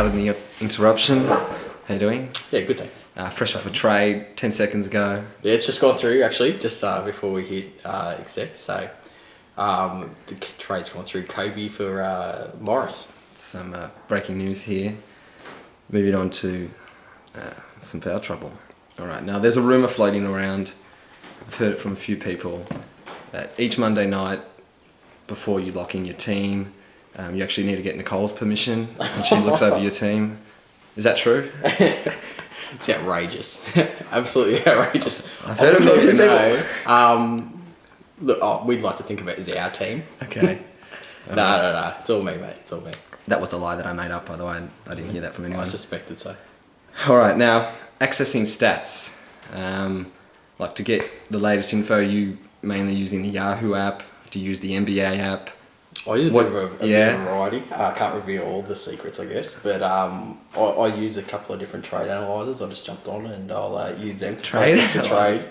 HardnTheInteruption. How you doing? Yeah, good, thanks. Fresh off a trade 10 seconds ago. Yeah, it's just gone through actually, just before we hit accept. So the trade's gone through. Kobe for Morris. Some breaking news here. Moving on to some foul trouble. All right, now there's a rumour floating around. I've heard it from a few people that each Monday night before you lock in your team, you actually need to get Nicole's permission and she looks over your team. Is that true? It's outrageous. Absolutely outrageous. I've heard of it. Even know. Look, we'd like to think of it as our team. Okay. No. It's all me, mate. It's all me. That was a lie that I made up, by the way. I didn't hear that from anyone. I suspected so. All right, now accessing stats. Like to get the latest info, you mainly using the Yahoo app. Do you use the NBA app? I use a bit of a variety. I can't reveal all the secrets, I guess, but I use a couple of different trade analyzers. I just jumped on and I'll use them to process the trade.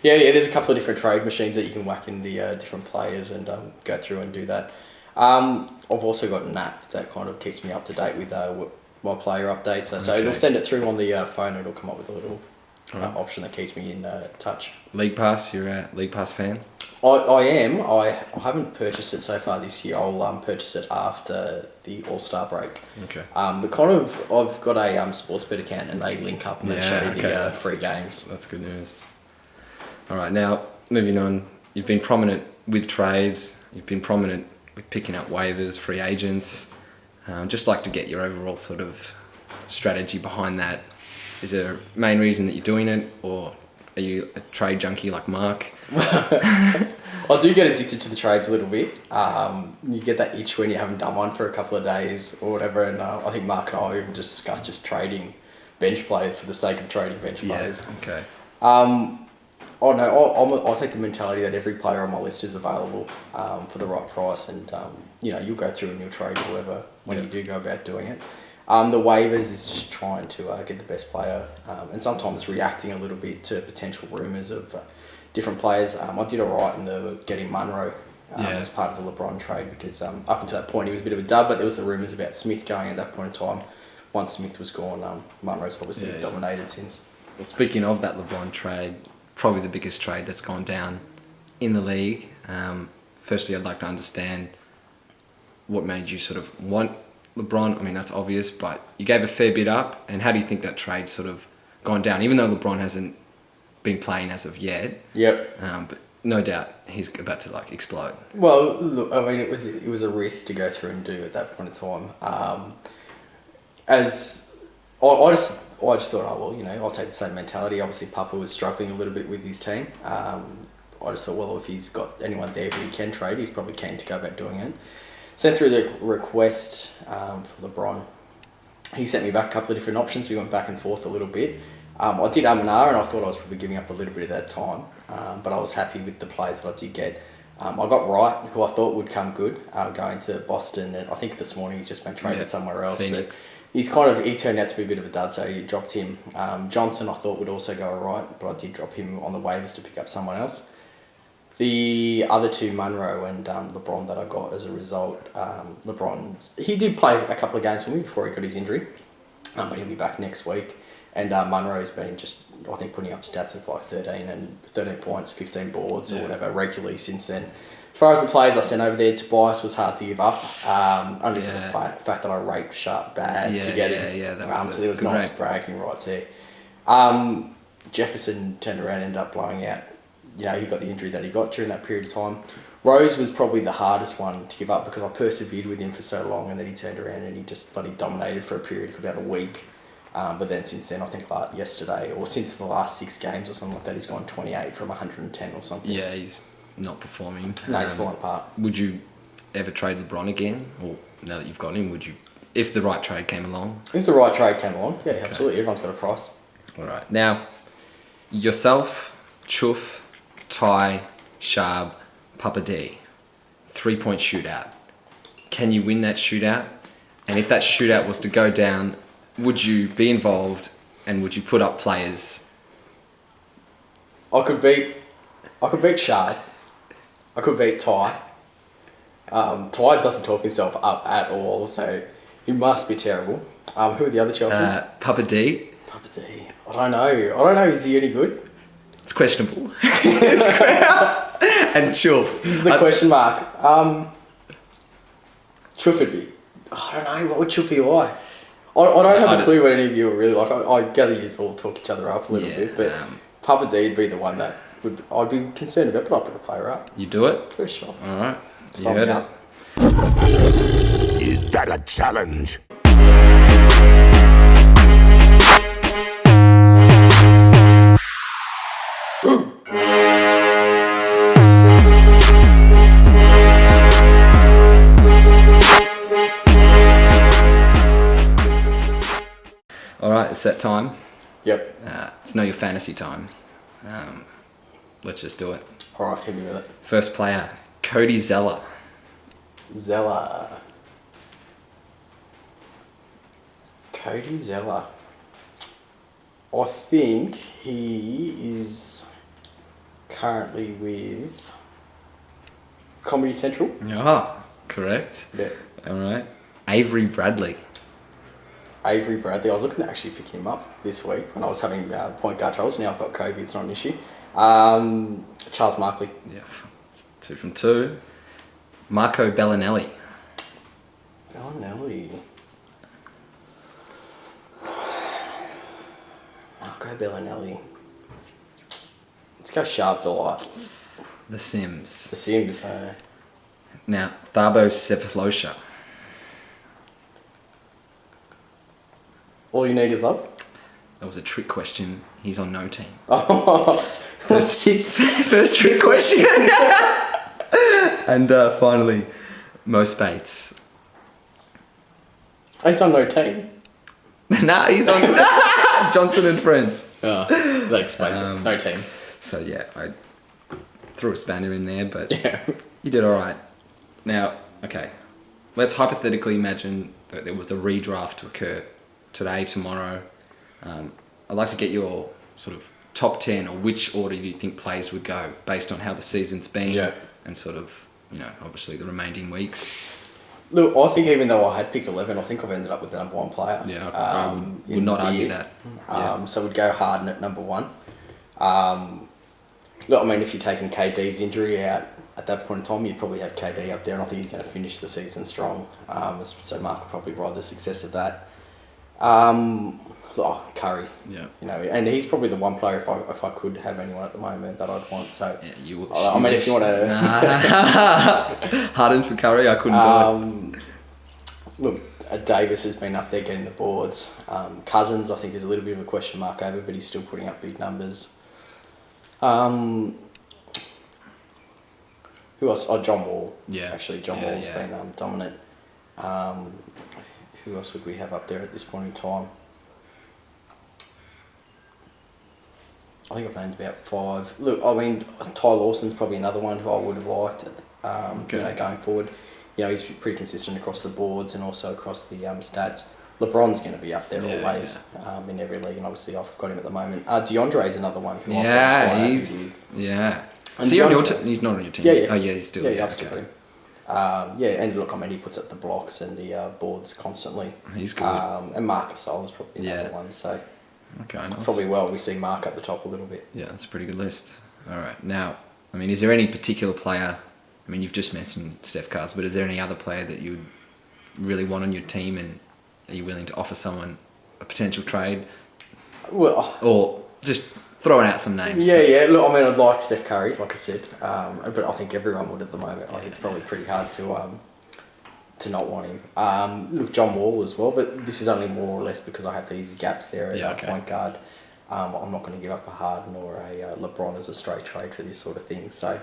Yeah, there's a couple of different trade machines that you can whack in the different players and go through and do that. I've also got an app that kind of keeps me up to date with my player updates. So it'll send it through on the phone. It'll come up with a little option that keeps me in touch. League Pass, you're a League Pass fan? I am. I haven't purchased it so far this year. I'll purchase it after the All-Star break. Okay. But kind of, I've got a Sportsbet account and they link up and they show you the free games. That's good news. All right, now moving on. You've been prominent with trades. You've been prominent with picking up waivers, free agents. Just like to get your overall sort of strategy behind that. Is there a main reason that you're doing it, or are you a trade junkie like Mark? I do get addicted to the trades a little bit. You get that itch when you haven't done one for a couple of days or whatever, and I think Mark and I even discussed just trading bench players for the sake of trading bench players. Okay. I take the mentality that every player on my list is available for the right price, and you'll go through and you'll trade whoever when you do go about doing it. The waivers is just trying to get the best player, and sometimes reacting a little bit to potential rumours of different players. I did alright in the getting Munro as part of the LeBron trade because up until that point he was a bit of a dud, but there was the rumours about Smith going at that point in time. Once Smith was gone, Munro's obviously dominated since. Well, speaking of that LeBron trade, probably the biggest trade that's gone down in the league. Firstly, I'd like to understand what made you sort of want LeBron. I mean, that's obvious, but you gave a fair bit up, and how do you think that trade's sort of gone down, even though LeBron hasn't been playing as of yet? Yep. But no doubt he's about to explode. Well, look, I mean, it was a risk to go through and do at that point in time. As I just thought, I'll take the same mentality. Obviously, Papa was struggling a little bit with his team. I just thought, well, if he's got anyone there who he can trade, he's probably keen to go about doing it. Sent through the request for LeBron. He sent me back a couple of different options. We went back and forth a little bit. I did and I thought I was probably giving up a little bit of that time, but I was happy with the players that I did get. I got Wright, who I thought would come good, going to Boston, and I think this morning he's just been traded somewhere else. Phoenix. But he turned out to be a bit of a dud, so you dropped him. Johnson I thought would also go alright, but I did drop him on the waivers to pick up someone else. The other two, Munro and LeBron, that I got as a result, LeBron, he did play a couple of games for me before he got his injury, but he'll be back next week. And Munro's been just, I think, putting up stats of like 13 points, 15 boards or whatever regularly since then. As far as the players I sent over there, Tobias was hard to give up, only for the fact that I raped Sharp bad to get him. So there was nice bragging rights there. Jefferson turned around and ended up blowing out. He got the injury that he got during that period of time. Rose was probably the hardest one to give up because I persevered with him for so long, and then he turned around and he just bloody dominated for a period of about a week. But then since then, I think like yesterday or since the last 6 games or something like that, he's gone 28 from 110 or something. Yeah, he's not performing. No, he's falling apart. Would you ever trade LeBron again? Or now that you've got him, would you, if the right trade came along? If the right trade came along, yeah, absolutely. Everyone's got a price. All right. Now, yourself, Chuff, Ty, Sharb, Papa D, 3-point shootout. Can you win that shootout? And if that shootout was to go down, would you be involved and would you put up players? I could beat Sharb. I could beat Ty. Ty doesn't talk himself up at all, so He must be terrible. Who are the other Chelseans? Papa D. Papa D. I don't know. Is he any good? It's questionable. And Chuff. He's the question mark. Chuff would be. I don't know. What would Chuff be like? I don't have a clue what any of you are really like. I gather you all talk each other up a little bit, but Papa D would be the one that I'd be concerned about, but I'd put a player up. You do it? For sure. All right. You Sign heard me it. up. Is that a challenge? All right, it's that time. Yep. It's Know Your Fantasy time. Let's just do it. All right, hit me with it. First player, Cody Zeller. Zeller. Cody Zeller. I think he is currently with Comedy Central. Ah, correct. Yeah. All right. Avery Bradley. Avery Bradley. I was looking to actually pick him up this week when I was having point guard troubles. Now I've got COVID, it's not an issue. Charles Markley. Yeah, it's 2 from 2. Marco Bellinelli. Bellinelli. Marco Bellinelli. Let's go Sharp Delight. The Sims. The Sims, Now, Thabo Sefolosha. All you need is love? That was a trick question. He's on no team. Oh, what's his? First trick question. And finally, Mo Spates. He's on no team. Nah, he's on Johnson and Friends. Oh, that explains it. No team. So yeah, I threw a spanner in there, but Yeah. you did all right. Now, okay, let's hypothetically imagine that there was a redraft to occur today, tomorrow. I'd like to get your sort of top 10 or which order you think players would go based on how the season's been and sort of, obviously the remaining weeks. Look, I think even though I had picked 11, I think I've ended up with the number one player. Yeah, I would not argue that. So we'd go Harden at number one. Look, I mean, if you're taking KD's injury out at that point in time, you'd probably have KD up there, and I think he's going to finish the season strong. So Mark will probably ride the success of that. Curry. Yeah. And he's probably the one player if I could have anyone at the moment that I'd want. So Yeah, you will. I mean, if you want to Harden for Curry, I couldn't do it. look, Davis has been up there getting the boards. Cousins, I think, there's a little bit of a question mark over, but he's still putting up big numbers. Who else? Oh, John Wall. Yeah. Actually, John Wall's been dominant. Who else would we have up there at this point in time? I think I've named about 5. Look, I mean, Ty Lawson's probably another one who I would have liked, going forward. He's pretty consistent across the boards and also across the stats. LeBron's going to be up there always in every league, and obviously I've got him at the moment. DeAndre's another one. Who He's he on your team? He's not on your team. Yeah. Oh yeah, he's still. Yeah, I've still got him. And look, I mean, he puts up the blocks and the boards constantly. He's good. And Marcus Gasol is probably another one. So okay, nice. it's probably we see Mark at the top a little bit. Yeah, that's a pretty good list. All right, now, I mean, is there any particular player? I mean, you've just mentioned Steph Curry, but is there any other player that you would really want on your team, and are you willing to offer someone a potential trade? Well, or just throwing out some names. Yeah. Look, I mean, I'd like Steph Curry, like I said, but I think everyone would at the moment. I think it's probably pretty hard to not want him. Look, John Wall as well, but this is only more or less because I have these gaps there at point guard. I'm not going to give up a Harden or a LeBron as a straight trade for this sort of thing. So,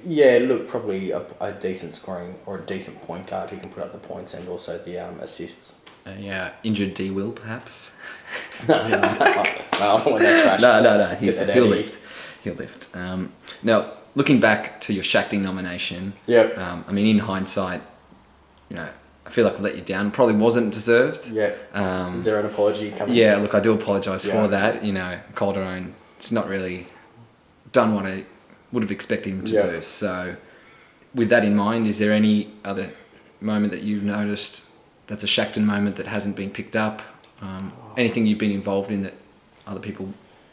yeah, look, probably a decent scoring or a decent point guard who can put up the points and also the assists. Injured D Will perhaps. No, I don't want that trash. No. He'll lift. He'll lift. Now, looking back to your Shaqting nomination. Yep. I mean, in hindsight, I feel like I let you down. Probably wasn't deserved. Yeah. Is there an apology coming? Yeah. Look, I do apologise for that. Calderon, it's not really done what I would have expected him to do. So, with that in mind, is there any other moment that you've noticed that's a Shackton moment that hasn't been picked up? Anything you've been involved in that other people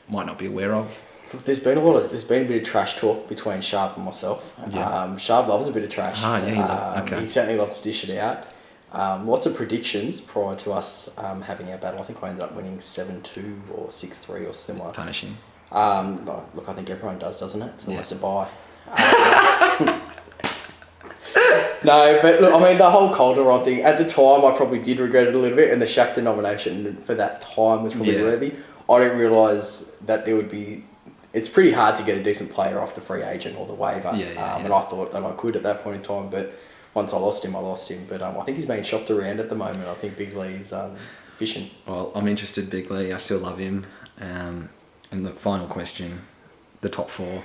might not be aware of? There's been a bit of trash talk between Sharp and myself. Yeah. Sharp loves a bit of trash. Okay. He certainly loves to dish it out. Lots of predictions prior to us having our battle. I think I ended up winning 7-2 or 6-3 or similar. Punishing. Look, I think everyone does, doesn't it? It's almost a buy. No, but look, I mean, the whole Calderon thing, at the time, I probably did regret it a little bit, and the Shackton nomination for that time was probably worthy. I didn't realise that there would be... It's pretty hard to get a decent player off the free agent or the waiver. And I thought that I could at that point in time, but once I lost him, I lost him. But I think he's being shopped around at the moment. I think Big Lee's fishing. Well, I'm interested, Big Lee. I still love him. And the final question, the top 4.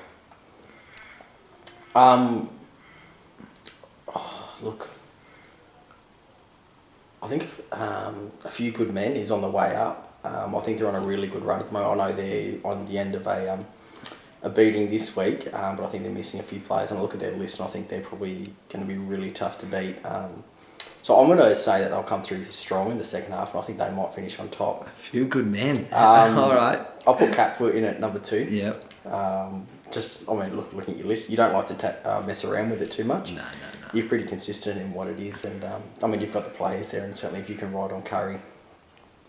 Look, I think a few good men is on the way up. I think they're on a really good run at the moment. I know they're on the end of a beating this week, but I think they're missing a few players. And I look at their list, and I think they're probably going to be really tough to beat. So I'm going to say that they'll come through strong in the second half, and I think they might finish on top. A few good men. All right. I'll put Catfoot in at number 2. Yep. Looking at your list, you don't like to mess around with it too much. No. You're pretty consistent in what it is, and you've got the players there, and certainly if you can ride on Curry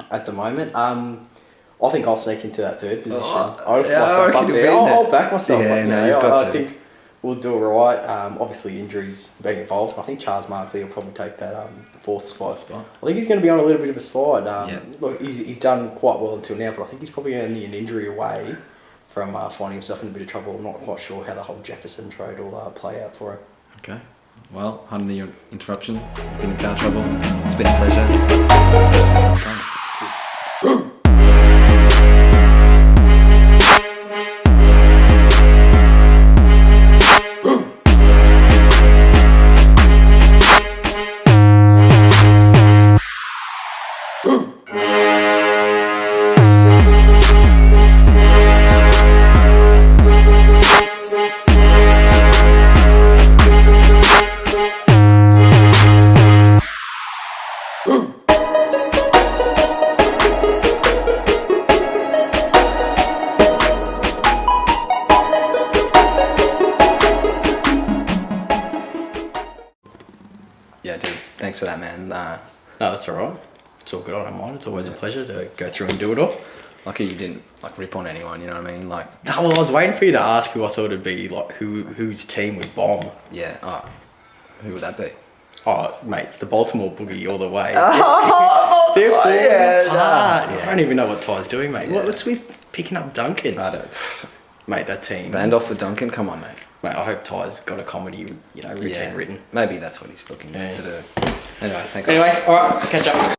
at the moment. I think I'll sneak into that 3rd position. I'll put myself up there. I'll back myself up there. I think we'll do all right. Obviously, injuries being involved. I think Charles Markley will probably take that 4th spot. I think he's going to be on a little bit of a slide. Look, he's done quite well until now, but I think he's probably only an injury away from finding himself in a bit of trouble. I'm not quite sure how the whole Jefferson trade will play out for him. Okay. Well, Harden the Interruption. You've been in foul trouble. It's been a pleasure. Yeah, dude. Thanks for that, man. No, that's all right. It's all good. I don't mind. It's always a pleasure to go through and do it all. Lucky you didn't rip on anyone. You know what I mean? No, well, I was waiting for you to ask who I thought it'd be. Whose team would bomb. Yeah. Oh, who would that be? Oh, mate, it's the Baltimore Boogie all the way. They're falling apart. I don't even know what Ty's doing, mate. Yeah. What's with picking up Duncan? I don't. Mate, that team. Band off for Duncan. Come on, mate. Mate, I hope Ty's got a comedy, routine written. Maybe that's what he's looking to do. Anyway, thanks. Anyway, all right, catch up.